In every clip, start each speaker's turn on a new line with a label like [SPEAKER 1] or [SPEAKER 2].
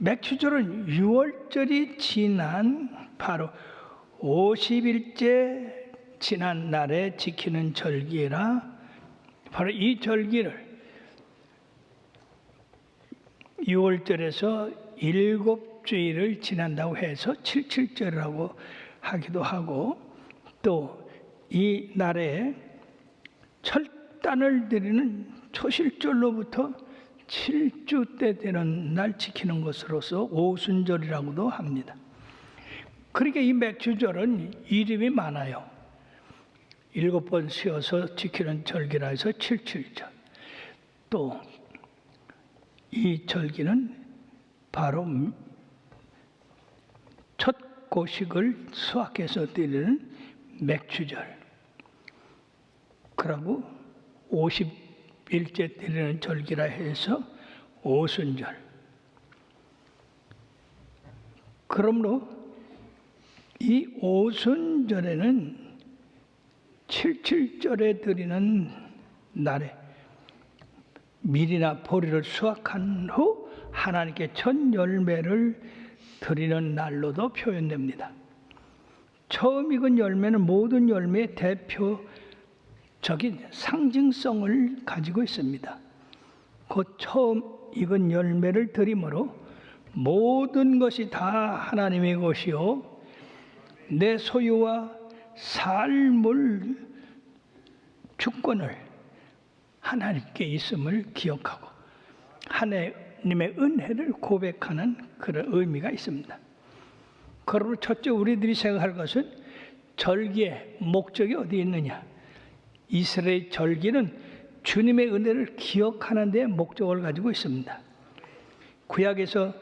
[SPEAKER 1] 맥추절은 6월절이 지난 바로 50일째 지난 날에 지키는 절기라 바로 이 절기를 6월절에서 7주일을 지난다고 해서 77절이라고 하기도 하고, 또 이 날에 철단을 드리는 초실절로부터 7주 때 되는 날 지키는 것으로서 오순절이라고도 합니다. 그러니까 이 맥추절은 이름이 많아요. 7번 쉬어서 지키는 절기라 해서 77절. 또 이 절기는 바로 첫 고식을 수확해서 드리는 맥추절, 그러고 50일째 드리는 절기라 해서 오순절. 그러므로 이 오순절에는 77절에 드리는 날에 밀이나 보리를 수확한 후 하나님께 첫 열매를 드리는 날로도 표현됩니다. 처음 익은 열매는 모든 열매의 대표적인 상징성을 가지고 있습니다. 곧 처음 익은 열매를 드림으로 모든 것이 다 하나님의 것이요 내 소유와 삶을 주권을 하나님께 있음을 기억하고 하나님의 은혜를 고백하는 그런 의미가 있습니다. 그러므로 첫째 우리들이 생각할 것은 절기의 목적이 어디에 있느냐. 이스라엘 절기는 주님의 은혜를 기억하는 데 목적을 가지고 있습니다. 구약에서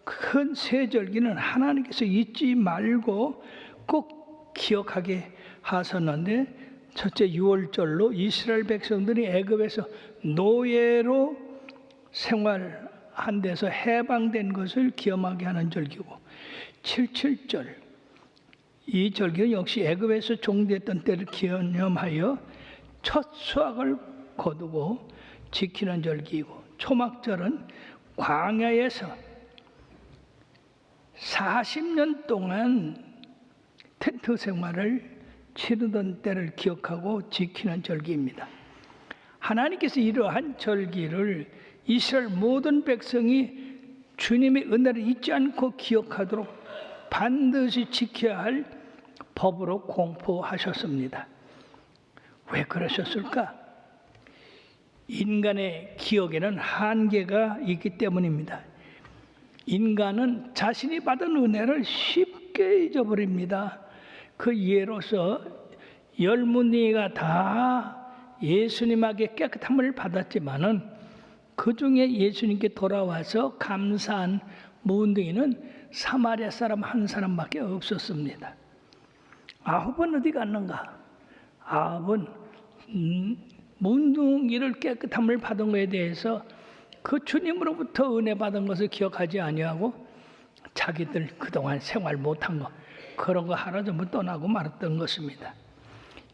[SPEAKER 1] 큰 세 절기는 하나님께서 잊지 말고 꼭 기억하게 하셨는데, 첫째 6월절로 이스라엘 백성들이 애굽에서 노예로 생활한 데서 해방된 것을 기억하게 하는 절기고, 77절 이 절기는 역시 애굽에서 종되었던 때를 기념하여 첫 수확을 거두고 지키는 절기이고, 초막절은 광야에서 40년 동안 텐트 생활을 치르던 때를 기억하고 지키는 절기입니다. 하나님께서 이러한 절기를 이스라엘 모든 백성이 주님의 은혜를 잊지 않고 기억하도록 반드시 지켜야 할 법으로 공포하셨습니다. 왜 그러셨을까? 인간의 기억에는 한계가 있기 때문입니다. 인간은 자신이 받은 은혜를 쉽게 잊어버립니다. 그 예로서 열무니가 다 예수님에게 깨끗함을 받았지만은 그 중에 예수님께 돌아와서 감사한 문둥이는 사마리아 사람 한 사람밖에 없었습니다. 아홉은 어디 갔는가? 아홉은 문둥이를 깨끗함을 받은 것에 대해서 그 주님으로부터 은혜 받은 것을 기억하지 아니하고 자기들 그동안 생활 못한 거 그런 거 하루 전부 떠나고 말았던 것입니다.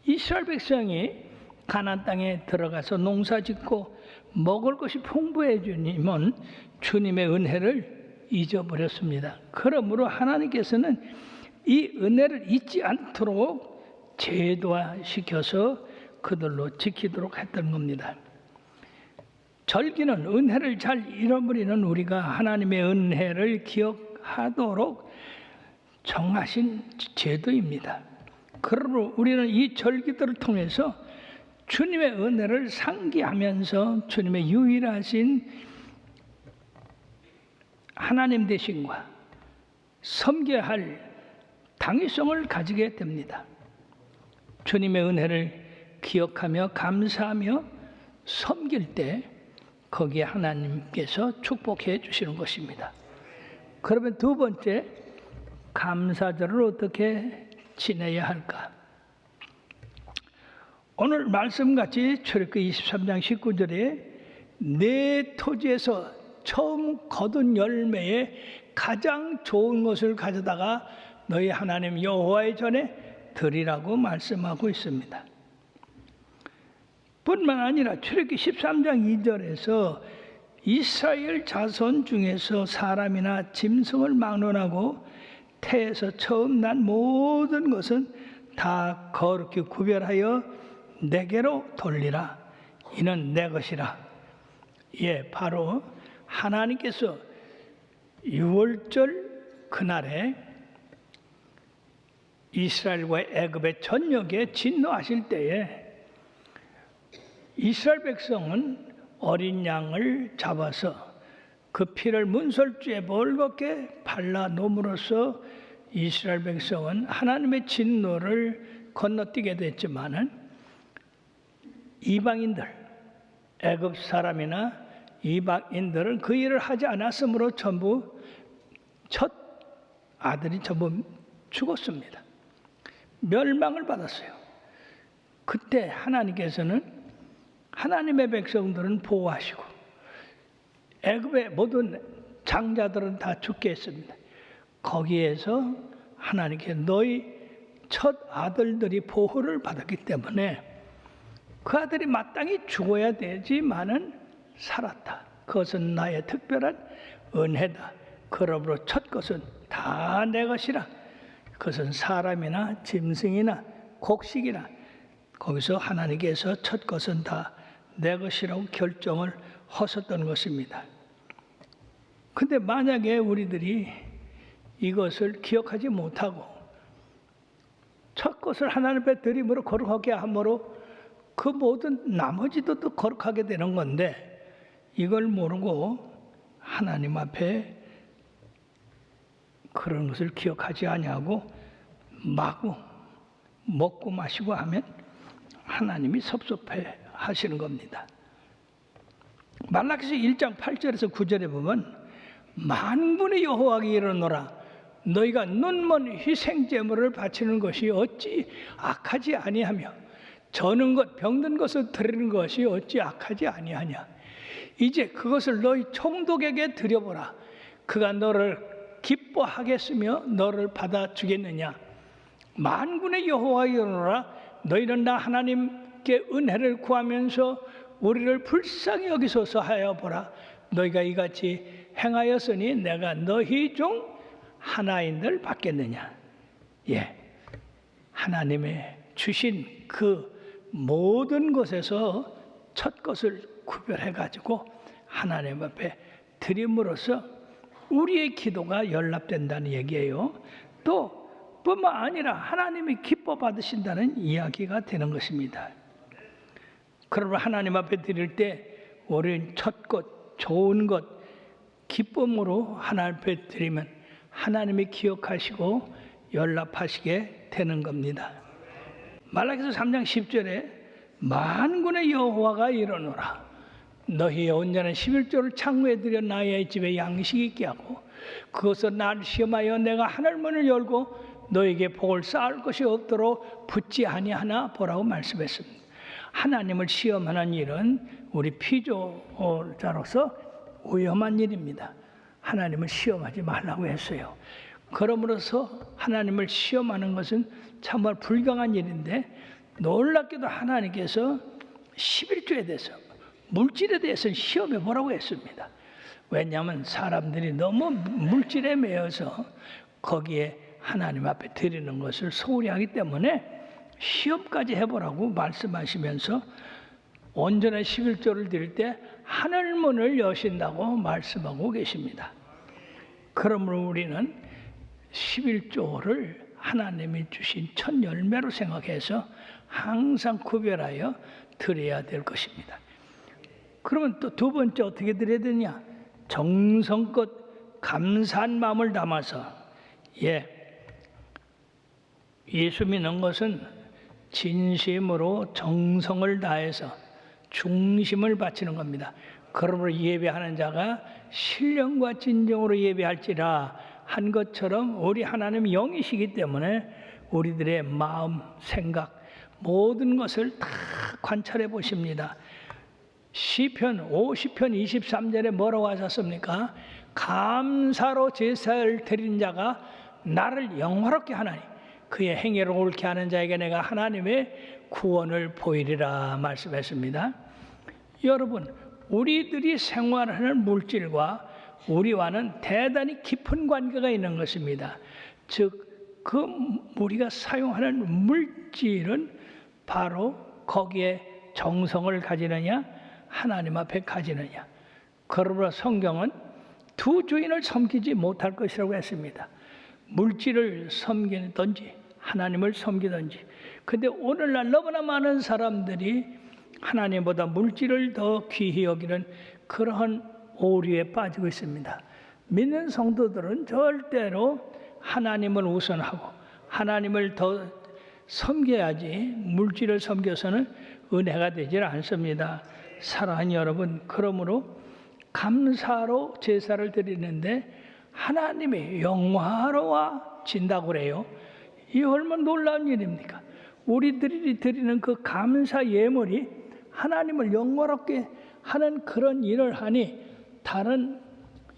[SPEAKER 1] 이스라엘 백성이 가나안 땅에 들어가서 농사짓고 먹을 것이 풍부해지면 주님의 은혜를 잊어버렸습니다. 그러므로 하나님께서는 이 은혜를 잊지 않도록 제도화시켜서 그들로 지키도록 했던 겁니다. 절기는 은혜를 잘 잃어버리는 우리가 하나님의 은혜를 기억하도록 정하신 제도입니다. 그러므로 우리는 이 절기들을 통해서 주님의 은혜를 상기하면서 주님의 유일하신 하나님 되심과 섬겨야 할 당위성을 가지게 됩니다. 주님의 은혜를 기억하며 감사하며 섬길 때 거기에 하나님께서 축복해 주시는 것입니다. 그러면 두 번째, 감사절을 어떻게 지내야 할까? 오늘 말씀같이 출애굽기 23장 19절에 내 토지에서 처음 거둔 열매에 가장 좋은 것을 가져다가 너희 하나님 여호와의 전에 드리라고 말씀하고 있습니다. 뿐만 아니라 출애굽기 13장 2절에서 이스라엘 자손 중에서 사람이나 짐승을 막론하고 태에서 처음 난 모든 것은 다 거룩히 구별하여 내게로 돌리라. 이는 내 것이라. 예, 바로 하나님께서 유월절 그날에 이스라엘과 애굽의 전역에 진노하실 때에 이스라엘 백성은 어린 양을 잡아서 그 피를 문설주에 벌겋게 발라 놓음으로써 이스라엘 백성은 하나님의 진노를 건너뛰게 됐지만은 이방인들, 애굽 사람이나 이방인들은 그 일을 하지 않았으므로 전부 첫 아들이 전부 죽었습니다. 멸망을 받았어요. 그때 하나님께서는 하나님의 백성들은 보호하시고 애굽의 모든 장자들은 다 죽게 했습니다. 거기에서 하나님께 너희 첫 아들들이 보호를 받았기 때문에 그 아들이 마땅히 죽어야 되지만은 살았다. 그것은 나의 특별한 은혜다. 그러므로 첫 것은 다 내 것이라. 그것은 사람이나 짐승이나 곡식이나 거기서 하나님께서 첫 것은 다 내 것이라고 결정을 하셨던 것입니다. 근데 만약에 우리들이 이것을 기억하지 못하고 첫 것을 하나님 앞에 드림으로 거룩하게 함으로 그 모든 나머지도 또 거룩하게 되는 건데 이걸 모르고 하나님 앞에 그런 것을 기억하지 아니하고 마구 먹고 마시고 하면 하나님이 섭섭해 하시는 겁니다. 말라기서 1장 8절에서 9절에 보면 만군의 여호와께 이르노라 너희가 눈먼 희생제물을 바치는 것이 어찌 악하지 아니하며 저는 것 병든 것을 드리는 것이 어찌 악하지 아니하냐. 이제 그것을 너희 총독에게 드려보라. 그가 너를 기뻐하겠으며 너를 받아주겠느냐. 만군의 여호와께 이르노라 너희는 나 하나님께 은혜를 구하면서 우리를 불쌍히 여기소서 하여 보라. 너희가 이같이 행하였으니 내가 너희 중 하나인들 받겠느냐. 예, 하나님의 주신 그 모든 것에서 첫 것을 구별해 가지고 하나님 앞에 드림으로써 우리의 기도가 연락된다는 얘기예요. 또 뿐만 아니라 하나님이 기뻐 받으신다는 이야기가 되는 것입니다. 그러면 하나님 앞에 드릴 때 우리는 첫 것, 좋은 것, 기쁨으로 하나님 앞에 드리면 하나님이 기억하시고 연락하시게 되는 겁니다. 말라기서 3장 10절에 만군의 여호와가 이르노라 너희의 온전한 11조를 창고에 들여 나의 집에 양식 있게 하고 그것을 나를 시험하여 내가 하늘문을 열고 너에게 복을 쌓을 것이 없도록 붙지 아니하나 보라고 말씀했습니다. 하나님을 시험하는 일은 우리 피조자로서 위험한 일입니다. 하나님을 시험하지 말라고 했어요. 그러므로서 하나님을 시험하는 것은 정말 불경한 일인데 놀랍게도 하나님께서 11조에 대해서 물질에 대해서는 시험해 보라고 했습니다. 왜냐하면 사람들이 너무 물질에 매여서 거기에 하나님 앞에 드리는 것을 소홀히 하기 때문에 시험까지 해보라고 말씀하시면서 온전한 11조를 드릴 때 하늘문을 여신다고 말씀하고 계십니다. 그러므로 우리는 11조를 하나님이 주신 첫 열매로 생각해서 항상 구별하여 드려야 될 것입니다. 그러면 또 두 번째 어떻게 드려야 되냐? 정성껏 감사한 마음을 담아서 예수 믿는 것은 진심으로 정성을 다해서 중심을 바치는 겁니다. 그러므로 예배하는 자가 신령과 진정으로 예배할지라 한 것처럼 우리 하나님 영이시기 때문에 우리들의 마음, 생각 모든 것을 다 관찰해 보십니다. 시편 50편 23절에 뭐라고 하셨습니까? 감사로 제사를 드린 자가 나를 영화롭게 하나니 그의 행위를 옳게 하는 자에게 내가 하나님의 구원을 보이리라 말씀했습니다. 여러분 우리들이 생활하는 물질과 우리와는 대단히 깊은 관계가 있는 것입니다. 즉 그 우리가 사용하는 물질은 바로 거기에 정성을 가지느냐 하나님 앞에 가지느냐. 그러므로 성경은 두 주인을 섬기지 못할 것이라고 했습니다. 물질을 섬기든지 하나님을 섬기든지. 근데 오늘날 너무나 많은 사람들이 하나님보다 물질을 더 귀히 여기는 그러한 오류에 빠지고 있습니다. 믿는 성도들은 절대로 하나님을 우선하고 하나님을 더 섬겨야지 물질을 섬겨서는 은혜가 되질 않습니다. 사랑하는 여러분, 그러므로 감사로 제사를 드리는데 하나님이 영화로워진다고 그래요. 이 얼마나 놀라운 일입니까? 우리들이 드리는 그 감사 예물이 하나님을 영화롭게 하는 그런 일을 하니 다른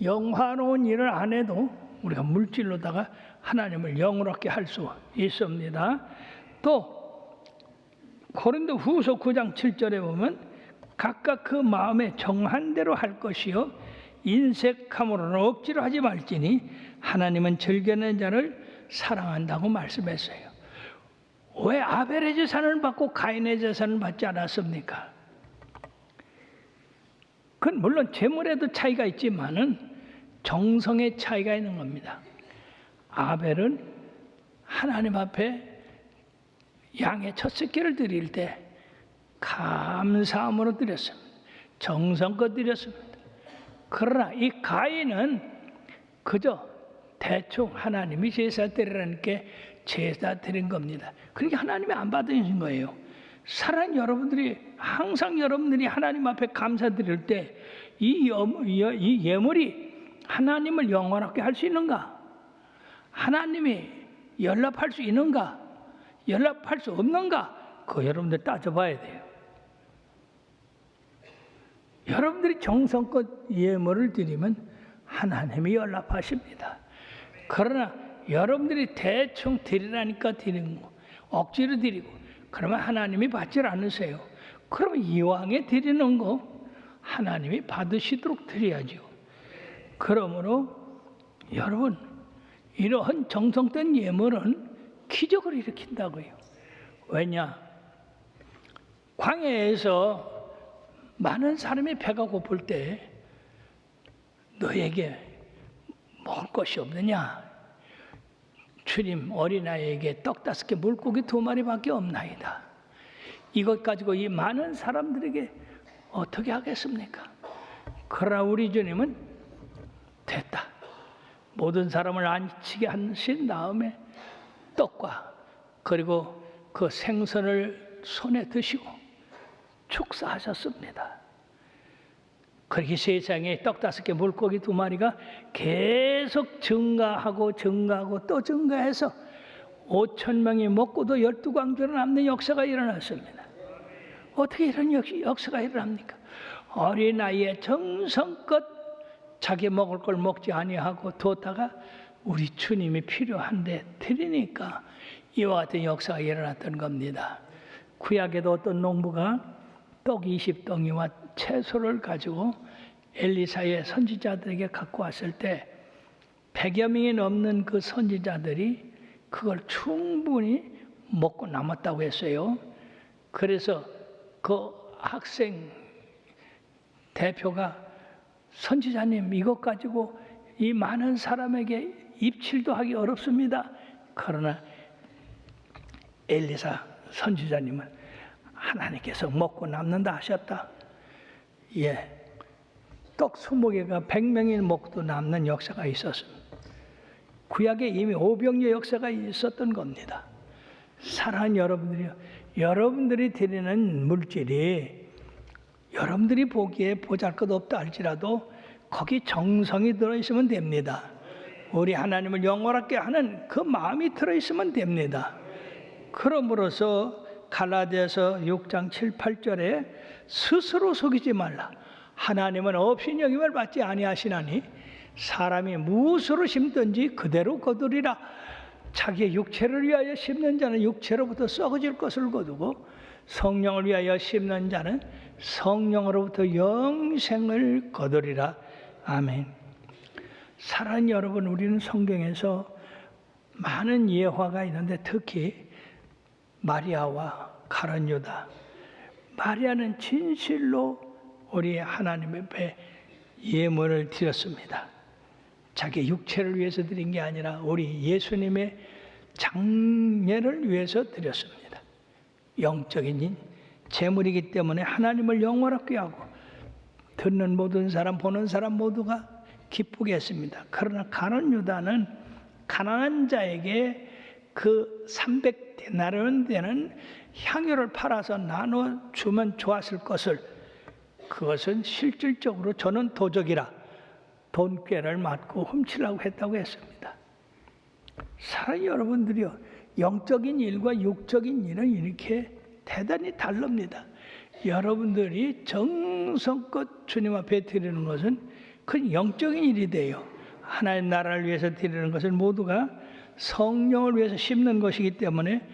[SPEAKER 1] 영화로운 일을 안 해도 우리가 물질로다가 하나님을 영화롭게 할 수 있습니다. 또 고린도 후서 9장 7절에 보면 각각 그 마음에 정한 대로 할 것이요 인색함으로는 억지로 하지 말지니 하나님은 즐겨낸 자를 사랑한다고 말씀했어요. 왜 아벨의 제사를 받고 가인의 제사를 받지 않았습니까? 그건 물론 제물에도 차이가 있지만은 정성의 차이가 있는 겁니다. 아벨은 하나님 앞에 양의 첫 새끼를 드릴 때 감사함으로 드렸습니다. 정성껏 드렸습니다. 그러나 이 가인은 그저 대충 하나님이 제사 드리라는 게 제사 드린 겁니다. 그러니까 하나님이 안 받으신 거예요. 사랑하는 여러분들이 항상 여러분들이 하나님 앞에 감사드릴 때 이 예물이 하나님을 영원하게 할 수 있는가? 하나님이 연락할 수 있는가? 연락할 수 없는가? 그거 여러분들 따져봐야 돼요. 여러분들이 정성껏 예물을 드리면 하나님이 연락하십니다. 그러나 여러분들이 대충 드리라니까 드리는 거, 억지로 드리고 그러면 하나님이 받질 않으세요. 그러면 이왕에 드리는 거 하나님이 받으시도록 드려야죠. 그러므로 여러분 이러한 정성된 예물은 기적을 일으킨다고요. 왜냐? 광야에서 많은 사람이 배가 고플 때 너에게 먹을 것이 없느냐? 주님 어린아이에게 떡 5개 물고기 2마리밖에 없나이다. 이것 가지고 이 많은 사람들에게 어떻게 하겠습니까? 그러나 우리 주님은 됐다. 모든 사람을 안치게 하신 다음에 떡과 그리고 그 생선을 손에 드시고 축사하셨습니다. 그렇게 세상에 떡 5개 물고기 2마리가 계속 증가하고 또 증가해서 5,000명이 먹고도 12광주로 남는 역사가 일어났습니다. 어떻게 이런 역사가 일어납니까? 어린아이의 정성껏 자기 먹을 걸 먹지 아니하고 뒀다가 우리 주님이 필요한데 드리니까 이와 같은 역사가 일어났던 겁니다. 구약에도 어떤 농부가 떡 20덩이와 채소를 가지고 엘리사의 선지자들에게 갖고 왔을 때 100여 명이 넘는 그 선지자들이 그걸 충분히 먹고 남았다고 했어요. 그래서 그 학생 대표가 선지자님 이것 가지고 이 많은 사람에게 입칠도 하기 어렵습니다. 그러나 엘리사 선지자님은 하나님께서 먹고 남는다 하셨다. 예, 떡 20개가 100명이 먹고도 남는 역사가 있었습니다. 구약에 이미 오병이의 역사가 있었던 겁니다. 사랑하는 여러분들이요, 여러분들이 드리는 물질이 여러분들이 보기에 보잘것없다 할지라도 거기 정성이 들어있으면 됩니다. 우리 하나님을 영원하게 하는 그 마음이 들어있으면 됩니다. 그러므로서 갈라디아서 6장 7, 8절에 스스로 속이지 말라. 하나님은 업신여김을 받지 아니하시나니 사람이 무엇으로 심든지 그대로 거두리라. 자기의 육체를 위하여 심는 자는 육체로부터 썩어질 것을 거두고 성령을 위하여 심는 자는 성령으로부터 영생을 거두리라. 아멘. 사랑하는 여러분, 우리는 성경에서 많은 예화가 있는데 특히 마리아와 가룟 유다. 마리아는 진실로 우리 하나님 앞에 예물을 드렸습니다. 자기 육체를 위해서 드린 게 아니라 우리 예수님의 장례를 위해서 드렸습니다. 영적인 제물이기 때문에 하나님을 영원하게 하고 듣는 모든 사람, 보는 사람 모두가 기쁘게 했습니다. 그러나 가룟 유다는 가난한 자에게 그 300데나리온 되는 향유를 팔아서 나눠주면 좋았을 것을, 그것은 실질적으로 저는 도적이라 돈꾀를 맞고 훔치려고 했다고 했습니다. 사랑하는 여러분들이요, 영적인 일과 육적인 일은 이렇게 대단히 다릅니다. 여러분들이 정성껏 주님 앞에 드리는 것은 그 영적인 일이 돼요. 하나님 나라를 위해서 드리는 것은 모두가 성령을 위해서 심는 것이기 때문에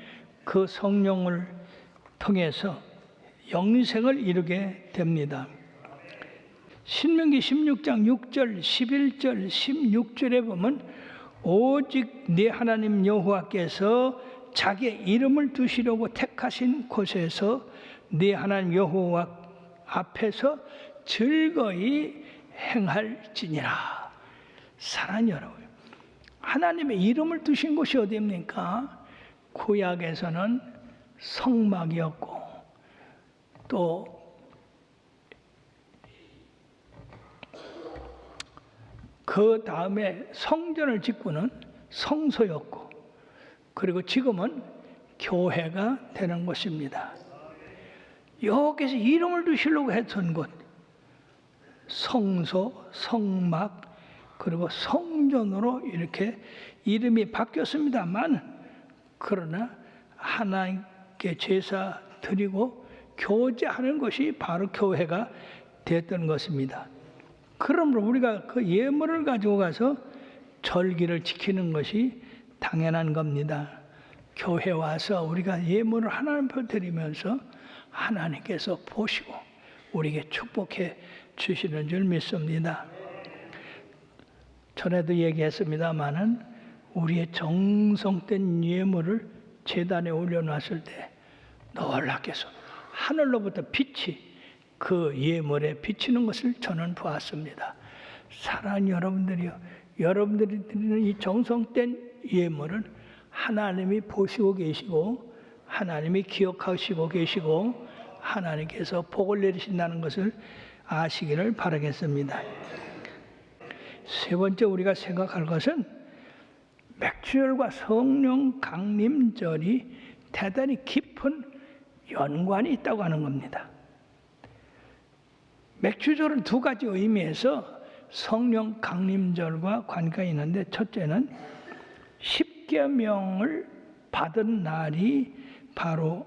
[SPEAKER 1] 그 성령을 통해서 영생을 이루게 됩니다. 신명기 16장 6절, 11절, 16절에 보면 오직 네 하나님 여호와께서 자기의 이름을 두시려고 택하신 곳에서 네 하나님 여호와 앞에서 즐거이 행할지니라. 사랑하는 여러분, 하나님의 이름을 두신 곳이 어디입니까? 구약에서는 성막이었고 또 그 다음에 성전을 짓고는 성소였고, 그리고 지금은 교회가 되는 곳입니다. 여기서 이름을 두시려고 했던 곳, 성소, 성막, 그리고 성전으로 이렇게 이름이 바뀌었습니다만, 그러나 하나님께 제사 드리고 교제하는 것이 바로 교회가 됐던 것입니다. 그러므로 우리가 그 예물을 가지고 가서 절기를 지키는 것이 당연한 겁니다. 교회 와서 우리가 예물을 하나님 앞에 드리면서 하나님께서 보시고 우리에게 축복해 주시는 줄 믿습니다. 전에도 얘기했습니다마는 우리의 정성된 예물을 제단에 올려놨을 때 놀랍게도 하늘로부터 빛이 그 예물에 비치는 것을 저는 보았습니다. 사랑하는 여러분들이요, 여러분들이 드리는 이 정성된 예물은 하나님이 보시고 계시고 하나님이 기억하시고 계시고 하나님께서 복을 내리신다는 것을 아시기를 바라겠습니다. 세 번째 우리가 생각할 것은 맥주절과 성령 강림절이 대단히 깊은 연관이 있다고 하는 겁니다. 맥주절은 두 가지 의미에서 성령 강림절과 관계가 있는데, 첫째는 십계명을 받은 날이 바로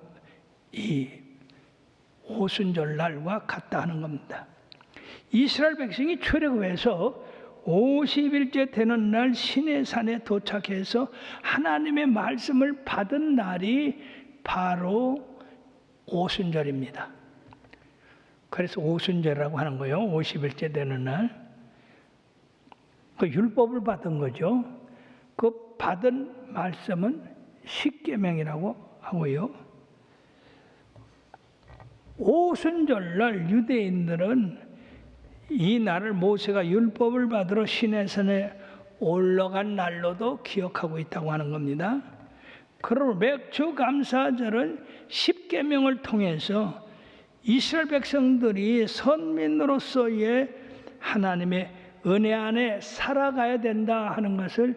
[SPEAKER 1] 이 오순절 날과 같다 하는 겁니다. 이스라엘 백성이 출애굽해서 50일째 되는 날 시내산에 도착해서 하나님의 말씀을 받은 날이 바로 오순절입니다. 그래서 오순절이라고 하는 거예요. 50일째 되는 날. 그 율법을 받은 거죠. 그 받은 말씀은 십계명이라고 하고요. 오순절 날 유대인들은 이 날을 모세가 율법을 받으러 시내산에 올라간 날로도 기억하고 있다고 하는 겁니다. 그러므로 맥주 감사절은 십계명을 통해서 이스라엘 백성들이 선민으로서의 하나님의 은혜 안에 살아가야 된다 하는 것을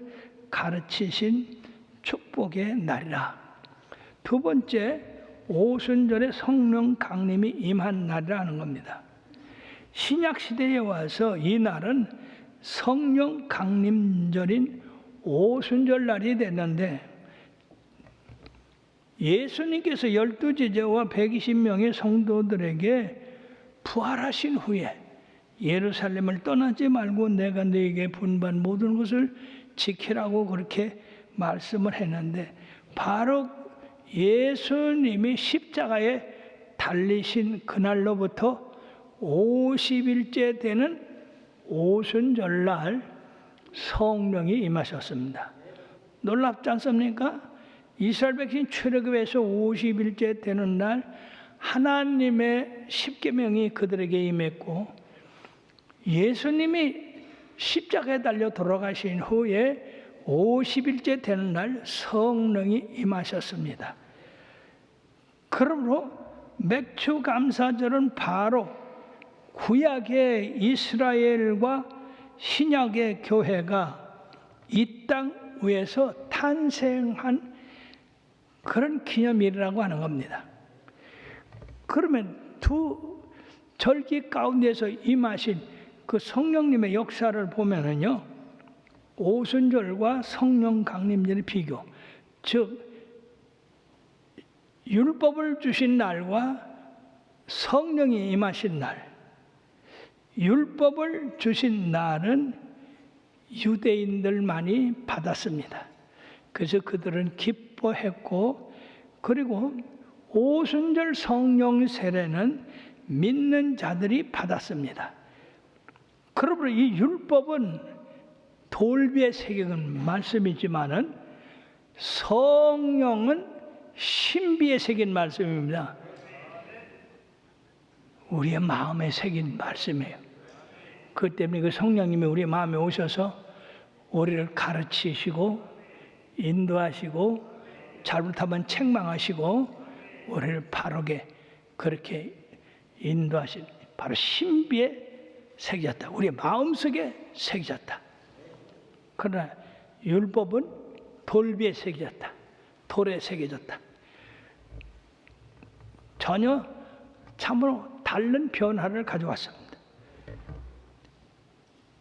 [SPEAKER 1] 가르치신 축복의 날이라. 두 번째, 오순절에 성령 강림이 임한 날이라는 겁니다. 신약 시대에 와서 이 날은 성령 강림절인 오순절 날이 됐는데, 예수님께서 12제자와 120명의 성도들에게 부활하신 후에 예루살렘을 떠나지 말고 내가 너에게 분부한 모든 것을 지키라고 그렇게 말씀을 했는데, 바로 예수님이 십자가에 달리신 그날로부터 50일째 되는 오순절날 성령이 임하셨습니다. 놀랍지 않습니까? 이스라엘 백성 출애굽에서 50일째 되는 날 하나님의 십계명이 그들에게 임했고, 예수님이 십자가에 달려 돌아가신 후에 50일째 되는 날 성령이 임하셨습니다. 그러므로 맥주 감사절은 바로 구약의 이스라엘과 신약의 교회가 이 땅 위에서 탄생한 그런 기념일이라고 하는 겁니다. 그러면 두 절기 가운데서 임하신 그 성령님의 역사를 보면은요, 오순절과 성령 강림절의 비교, 즉 율법을 주신 날과 성령이 임하신 날. 율법을 주신 날은 유대인들만이 받았습니다. 그래서 그들은 기뻐했고, 그리고 오순절 성령 세례는 믿는 자들이 받았습니다. 그러므로 이 율법은 돌비에 새긴 말씀이지만은 성령은 신비에 새긴 말씀입니다. 우리의 마음에 새긴 말씀이에요. 그 때문에 그 성령님이 우리 마음에 오셔서 우리를 가르치시고 인도하시고 잘못하면 책망하시고 우리를 바르게 그렇게 인도하신 바로 신비에 새겨졌다. 우리의 마음속에 새겨졌다. 그러나 율법은 돌비에 새겨졌다. 돌에 새겨졌다. 전혀 참으로 다른 변화를 가져왔습니다.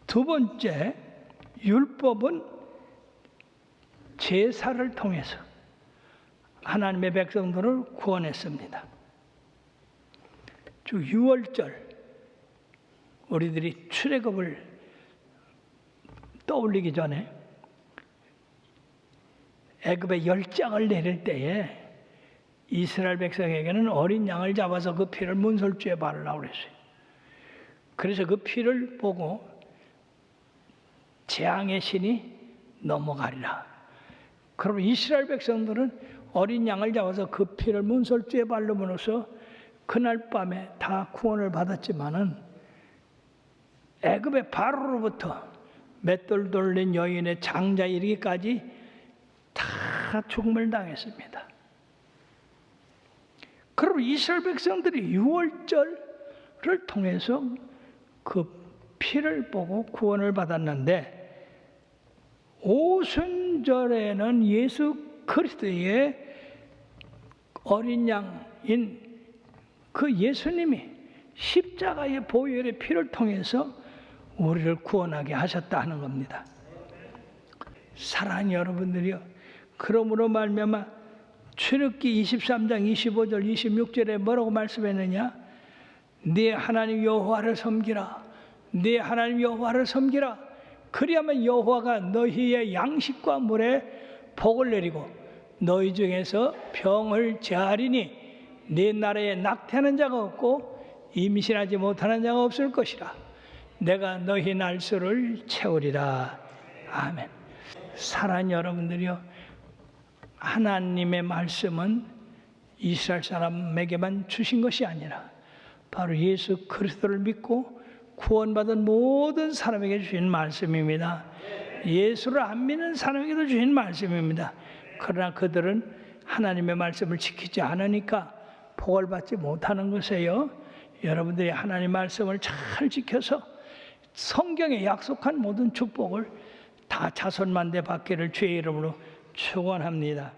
[SPEAKER 1] 두 번째, 율법은 제사를 통해서 하나님의 백성들을 구원했습니다. 즉 유월절, 우리들이 출애굽을 떠올리기 전에 애굽의 열장을 내릴 때에 이스라엘 백성에게는 어린 양을 잡아서 그 피를 문설주에 바르라고 그랬어요. 그래서 그 피를 보고 재앙의 신이 넘어가리라. 그럼 이스라엘 백성들은 어린 양을 잡아서 그 피를 문설주에 바름으로써 그날 밤에 다 구원을 받았지만은 애굽의 바로로부터 맷돌 돌린 여인의 장자 이르기까지 다 죽음을 당했습니다. 그리고 이스라엘 백성들이 유월절을 통해서 그 피를 보고 구원을 받았는데, 오순절에는 예수 그리스도의 어린 양인 그 예수님이 십자가의 보혈의 피를 통해서 우리를 구원하게 하셨다 하는 겁니다. 사랑하는 여러분들이요, 그러므로 말미암아 출애굽기 23장 25절 26절에 뭐라고 말씀했느냐? 네 하나님 여호와를 섬기라. 네 하나님 여호와를 섬기라. 그리하면 여호와가 너희의 양식과 물에 복을 내리고 너희 중에서 병을 제하리니 네 나라에 낙태하는 자가 없고 임신하지 못하는 자가 없을 것이라. 내가 너희 날수를 채우리라. 아멘. 사랑하는 여러분들이요, 하나님의 말씀은 이스라엘 사람에게만 주신 것이 아니라 바로 예수 그리스도를 믿고 구원받은 모든 사람에게 주신 말씀입니다. 예수를 안 믿는 사람에게도 주신 말씀입니다. 그러나 그들은 하나님의 말씀을 지키지 않으니까 복을 받지 못하는 것이에요. 여러분들이 하나님의 말씀을 잘 지켜서 성경에 약속한 모든 축복을 다 자손만대 받기를 주의 이름으로 축원합니다.